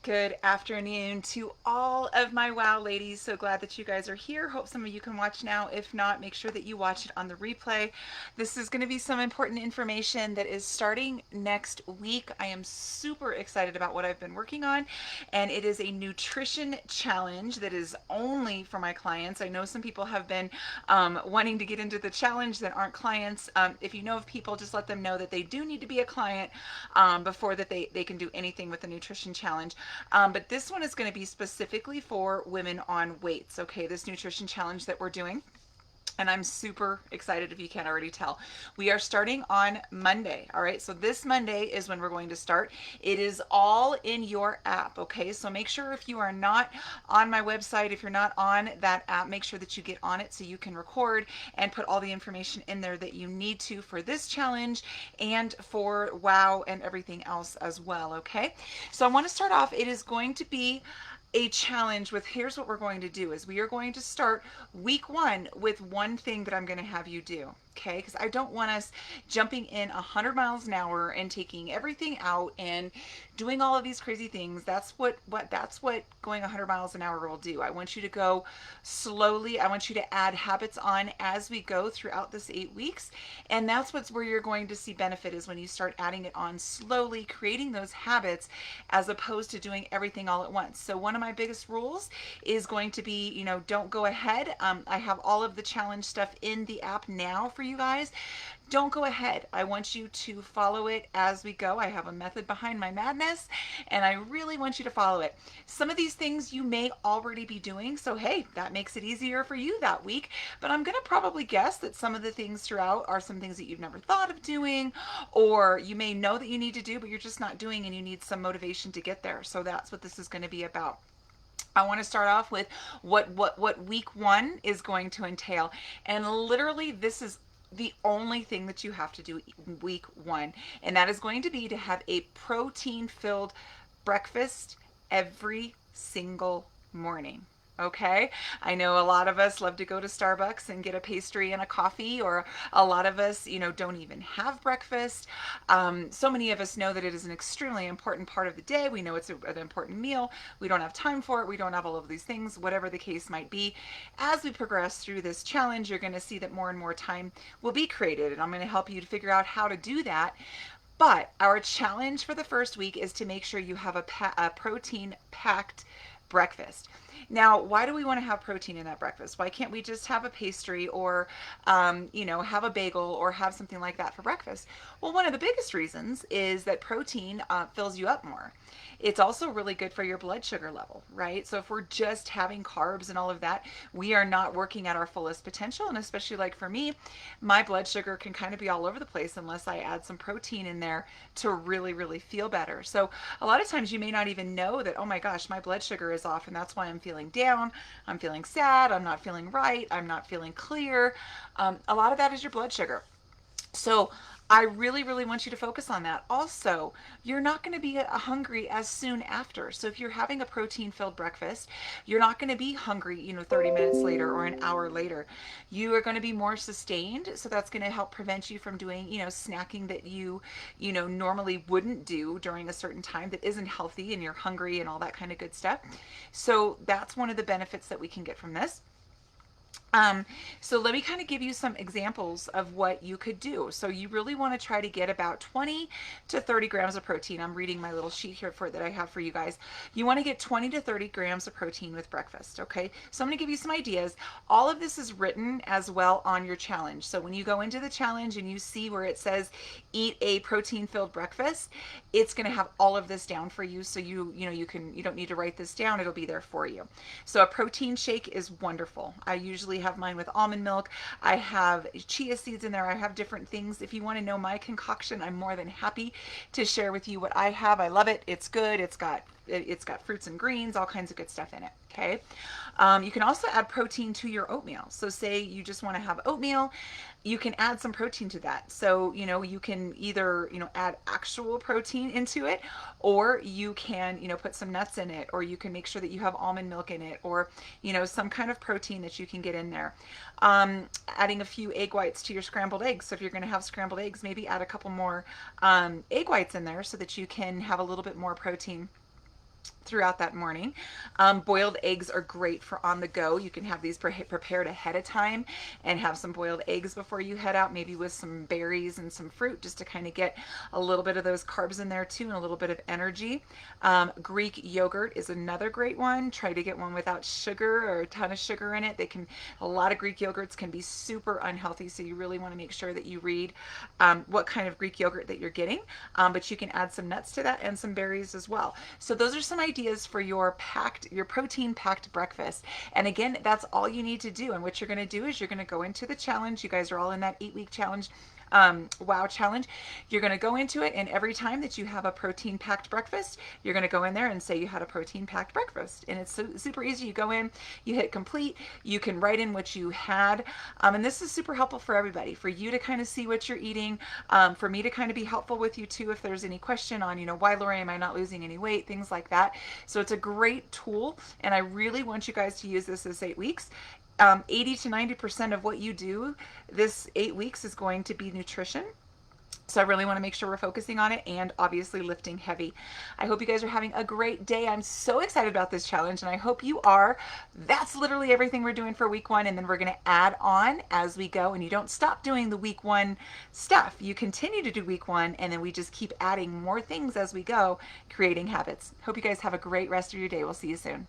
Good afternoon to all of my wow ladies. So glad that you guys are here. Hope some of you can watch now. If not, make sure that you watch it on the replay. This is going to be some important information that is starting next week. I am super excited about what I've been working on, and it is a nutrition challenge that is only for my clients. I know some people have been wanting to get into the challenge that aren't clients. If you know of people, just let them know that they do need to be a client before that they can do anything with the nutrition challenge. But this one is going to be specifically for women on weights. Okay, this nutrition challenge that we're doing, and I'm super excited if you can't already tell. We are starting on Monday. All right, so this Monday is when we're going to start. It is all in your app. Okay, so make sure if you are not on my website, if you're not on that app, make sure that you get on it so you can record and put all the information in there that you need to for this challenge and for wow and everything else as well. Okay, so I want to start off. It is going to be a challenge with, here's what we're going to do, is we are going to start week one with one thing that I'm going to have you do. Okay, because I don't want us jumping in 100 miles an hour and taking everything out and doing all of these crazy things. That's what going 100 miles an hour will do. I want you to go slowly. I want you to add habits on as we go throughout this 8 weeks, and that's what's where you're going to see benefit, is when you start adding it on slowly, creating those habits as opposed to doing everything all at once. So one of my biggest rules is going to be, don't go ahead. I have all of the challenge stuff in the app now for you guys. Don't go ahead. I want you to follow it as we go. I have a method behind my madness, and I really want you to follow it. Some of these things you may already be doing, so hey, that makes it easier for you that week. But I'm going to probably guess that some of the things throughout are some things that you've never thought of doing, or you may know that you need to do, but you're just not doing, and you need some motivation to get there. So that's what this is going to be about. I want to start off with what week one is going to entail. And literally, this is the only thing that you have to do week one. And that is going to be to have a protein filled breakfast every single morning. Okay, I know a lot of us love to go to Starbucks and get a pastry and a coffee, or a lot of us, don't even have breakfast. So many of us know that it is an extremely important part of the day. We know it's an important meal. We don't have time for it. We don't have all of these things, whatever the case might be. As we progress through this challenge, you're going to see that more and more time will be created, and I'm going to help you to figure out how to do that. But our challenge for the first week is to make sure you have a protein packed breakfast. Now, why do we want to have protein in that breakfast? Why can't we just have a pastry, or, have a bagel, or have something like that for breakfast? Well, one of the biggest reasons is that protein fills you up more. It's also really good for your blood sugar level, right? So if we're just having carbs and all of that, we are not working at our fullest potential. And especially like for me, my blood sugar can kind of be all over the place unless I add some protein in there to really, really feel better. So a lot of times you may not even know that, oh my gosh, my blood sugar is off, and that's why I'm feeling down, I'm feeling sad, I'm not feeling right, I'm not feeling clear. A lot of that is your blood sugar. So I really, really want you to focus on that. Also, you're not going to be hungry as soon after. So if you're having a protein filled breakfast, you're not going to be hungry, 30 minutes later or an hour later. You are going to be more sustained. So that's going to help prevent you from doing, snacking that you normally wouldn't do during a certain time that isn't healthy, and you're hungry and all that kind of good stuff. So that's one of the benefits that we can get from this. Um, so let me kind of give you some examples of what you could do. So you really want to try to get about 20 to 30 grams of protein. I'm reading my little sheet here for that I have for you guys. You want to get 20 to 30 grams of protein with breakfast. Okay. So I'm going to give you some ideas. All of this is written as well on your challenge. So when you go into the challenge and you see where it says eat a protein filled breakfast, it's going to have all of this down for you. So you don't need to write this down. It'll be there for you. So a protein shake is wonderful. I usually have mine with almond milk. I have chia seeds in there. I have different things. If you want to know my concoction, I'm more than happy to share with you what I have. I love it. It's good. It's got fruits and greens, all kinds of good stuff in it. Okay. You can also add protein to your oatmeal. So say you just want to have oatmeal, you can add some protein to that. So, you can either, add actual protein into it, or you can, put some nuts in it, or you can make sure that you have almond milk in it, or, some kind of protein that you can get in there. Adding a few egg whites to your scrambled eggs. So if you're going to have scrambled eggs, maybe add a couple more egg whites in there so that you can have a little bit more protein throughout that morning. Boiled eggs are great for on the go. You can have these prepared ahead of time and have some boiled eggs before you head out, maybe with some berries and some fruit, just to kind of get a little bit of those carbs in there too and a little bit of energy. Greek yogurt is another great one. Try to get one without sugar or a ton of sugar in it. A lot of Greek yogurts can be super unhealthy, so you really want to make sure that you read what kind of Greek yogurt that you're getting. But you can add some nuts to that and some berries as well. So those are some ideas for your protein packed breakfast. And again, that's all you need to do. And what you're going to do is you're going to go into the challenge. You guys are all in that 8-week challenge. WOW challenge. You're going to go into it, and every time that you have a protein packed breakfast, you're going to go in there and say you had a protein packed breakfast. And it's super easy. You go in, you hit complete, you can write in what you had. And this is super helpful for everybody, for you to kind of see what you're eating, for me to kind of be helpful with you too if there's any question on, why, Lori, am I not losing any weight, things like that. So it's a great tool, and I really want you guys to use this 8 weeks. 80 to 90% of what you do this 8 weeks is going to be nutrition. So I really want to make sure we're focusing on it, and obviously lifting heavy. I hope you guys are having a great day. I'm so excited about this challenge, and I hope you are. That's literally everything we're doing for week 1, and then we're going to add on as we go. And you don't stop doing the week 1 stuff. You continue to do week 1, and then we just keep adding more things as we go, creating habits. Hope you guys have a great rest of your day. We'll see you soon.